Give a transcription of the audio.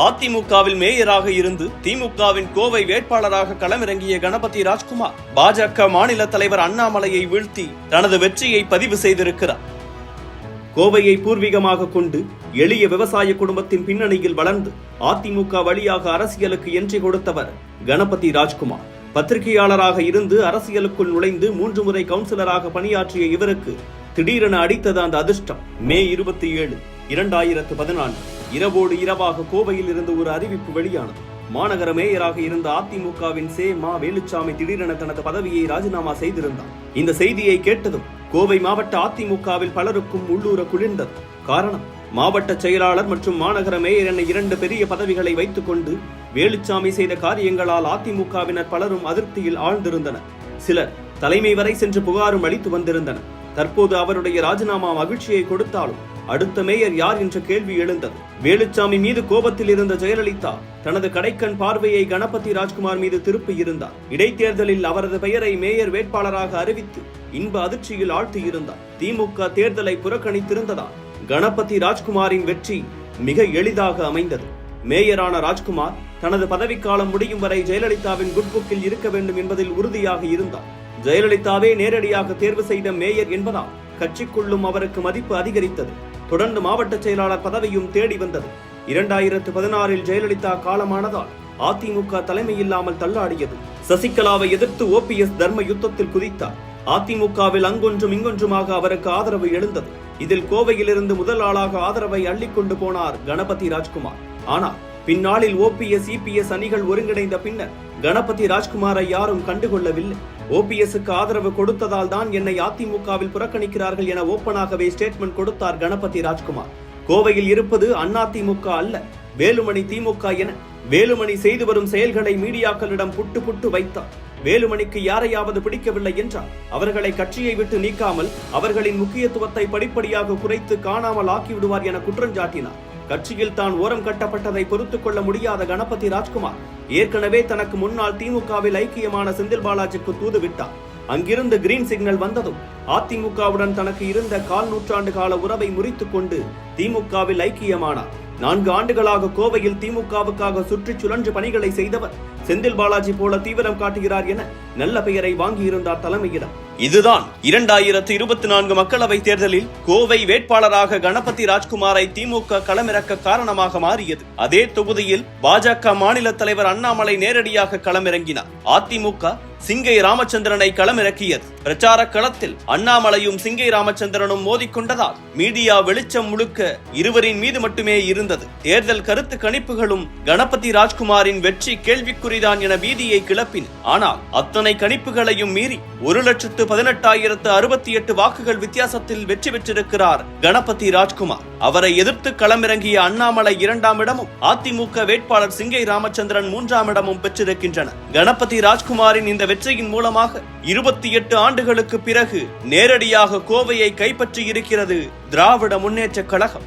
அதிமுகவில் மேயராக இருந்து திமுகவின் கோவை வேட்பாளராக களமிறங்கிய கணபதி ராஜ்குமார் பாஜக மாநில தலைவர் அண்ணாமலையை வீழ்த்தி தனது வெற்றியை பதிவு செய்திருக்கிறார். கோவையை பூர்வீகமாக கொண்டு எளிய விவசாய குடும்பத்தின் பின்னணியில் வளர்ந்து அதிமுக வழியாக அரசியலுக்கு என்ட்ரி கொடுத்தவர் கணபதி ராஜ்குமார். பத்திரிகையாளராக இருந்து அரசியலுக்குள் நுழைந்து 3 முறை கவுன்சிலராக பணியாற்றிய இவருக்கு திடீரென அடித்தது அந்த அதிர்ஷ்டம். மே 27, 2014 இரவோடு இரவாக கோவையில் இருந்து ஒரு அறிவிப்பு வெளியானது. மாநகர மேயராக இருந்த அதிமுகவின் மா வேலுச்சாமி திடீரென தனது பதவியை ராஜினாமா செய்திருந்தார். இந்த செய்தியை கேட்டதும் கோவை மாவட்ட அதிமுகவில் பலருக்கும் உள்ளூர குளிர்ந்தது. காரணம், மாவட்ட செயலாளர் மற்றும் மாநகர மேயர் என 2 பெரிய பதவிகளை வைத்துக் கொண்டு வேலுச்சாமி செய்த காரியங்களால் அதிமுகவினர் பலரும் அதிருப்தியில் ஆழ்ந்திருந்தனர். சிலர் தலைமை வரை சென்று புகாரும் அளித்து வந்திருந்தனர். தற்போது அவருடைய ராஜினாமா மகிழ்ச்சியை கொடுத்தாலும் அடுத்த மேயர் யார் என்ற கேள்வி எழுந்தது. வேலுச்சாமி மீது கோபத்தில் இருந்த ஜெயலலிதா தனது கடைக்கண் பார்வையை கணபதி ராஜ்குமார் மீது திருப்பி இருந்தார். இடைத்தேர்தலில் அவரது பெயரை மேயர் வேட்பாளராக அறிவித்து இன்ப அதிர்ச்சியில் ஆழ்த்தியிருந்தார். திமுக தேர்தலை புறக்கணித்திருந்ததால் கணபதி ராஜ்குமாரின் வெற்றி மிக எளிதாக அமைந்தது. மேயரான ராஜ்குமார் தனது பதவிக்காலம் முடியும் வரை ஜெயலலிதாவின் குட்புக்கில் இருக்க வேண்டும் என்பதில் உறுதியாக இருந்தார். ஜெயலலிதாவே நேரடியாக தேர்வு செய்த மேயர் என்பதால் கட்சிக்குள்ளும் அவருக்கு மதிப்பு அதிகரித்தது. தொடர்ந்து மாவட்ட செயலாளர் பதவியும் தேடி வந்தது. 2016 ஜெயலலிதா காலமானதால் அதிமுக தலைமை இல்லாமல் தள்ளாடியது. சசிகலாவை எதிர்த்து OPS தர்ம யுத்தத்தில் குதித்தார். அதிமுகவில் அங்கொன்றும் இங்கொன்றுமாக அவருக்கு ஆதரவு எழுந்தது. இதில் கோவையிலிருந்து முதல் ஆளாக ஆதரவை அள்ளிக்கொண்டு போனார் கணபதி ராஜ்குமார். ஆனால் பின்னாளில் OPS EPS அணிகள் ஒருங்கிணைந்த பின்னர் கணபதி ராஜ்குமாரை யாரும் கண்டுகொள்ளவில்லை. OPSக்கு ஆதரவு கொடுத்ததால் தான் என்னை அதிமுகவில் புறக்கணிக்கிறார்கள் என ஓப்பனாகவே ஸ்டேட்மெண்ட் கொடுத்தார் கணபதி ராஜ்குமார். கோவையில் இருப்பது அதிமுக அல்ல, வேலுமணி திமுக என வேலுமணி செய்து வரும் செயல்களை மீடியாக்களிடம் புட்டு வைத்தார். வேலுமணிக்கு யாரையாவது பிடிக்கவில்லை என்றால் அவர்களை கட்சியை விட்டு நீக்காமல் அவர்களின் முக்கியத்துவத்தை படிப்படியாக குறைத்து காணாமல் ஆக்கிவிடுவார் என குற்றஞ்சாட்டினார். கட்சியில் தான் ஓரம் கட்டப்பட்டதை பொறுத்துக் கொள்ள முடியாத கணபதி ராஜ்குமார் ஏற்கனவே தனக்கு முன்னால் திமுகவில் ஐக்கியமான செந்தில் பாலாஜிக்கு தூதுவிட்டார். அங்கிருந்து கிரீன் சிக்னல் வந்ததும் அதிமுகவுடன் தனக்கு இருந்த 1/4 நூற்றாண்டு கால உறவை முறித்துக் கொண்டு திமுகவில் ஐக்கியமானார். 4 ஆண்டுகளாக கோவையில் திமுகவுக்காக சுற்றி சுழன்று பணிகளை செய்தவர் செந்தில் பாலாஜி போல தீவிரம் காட்டுகிறார் என நல்ல பெயரை வாங்கியிருந்தார் தலைமையிடம். இதுதான் 2024 மக்களவை தேர்தலில் கோவை வேட்பாளராக கணபதி ராஜ்குமாரை திமுக களமிறக்க காரணமாக மாறியது. அதே தொகுதியில் பாஜக மாநில தலைவர் அண்ணாமலை நேரடியாக களமிறங்கினார். அதிமுக சிங்கை ராமச்சந்திரனை களமிறக்கியது. பிரச்சார களத்தில் அண்ணாமலையும் சிங்கை ராமச்சந்திரனும் மோதிக்கொண்டதால் மீடியா வெளிச்சம் முழுக்க இருவரின் மீது மட்டுமே இருந்தது. தேர்தல் கருத்து கணிப்புகளும் கணபதி ராஜ்குமாரின் வெற்றி கேள்விக்குறிதான் என பீதியை கிளப்பின. ஆனால் அத்தனை கணிப்புகளையும் மீறி 1,18,068 வாக்குகள் வித்தியாசத்தில் வெற்றி பெற்றிருக்கிறார் கணபதி ராஜ்குமார். அவரை எதிர்த்து களமிறங்கிய அண்ணாமலை 2ஆம் இடமும் அதிமுக வேட்பாளர் சிங்கை ராமச்சந்திரன் 3ஆம் இடமும் பெற்றிருக்கின்றனர். கணபதி ராஜ்குமாரின் இந்த வெற்றியின் மூலமாக 28 ஆண்டுகளுக்கு பிறகு நேரடியாக கோவையை கைப்பற்றி இருக்கிறது திராவிட முன்னேற்ற கழகம்.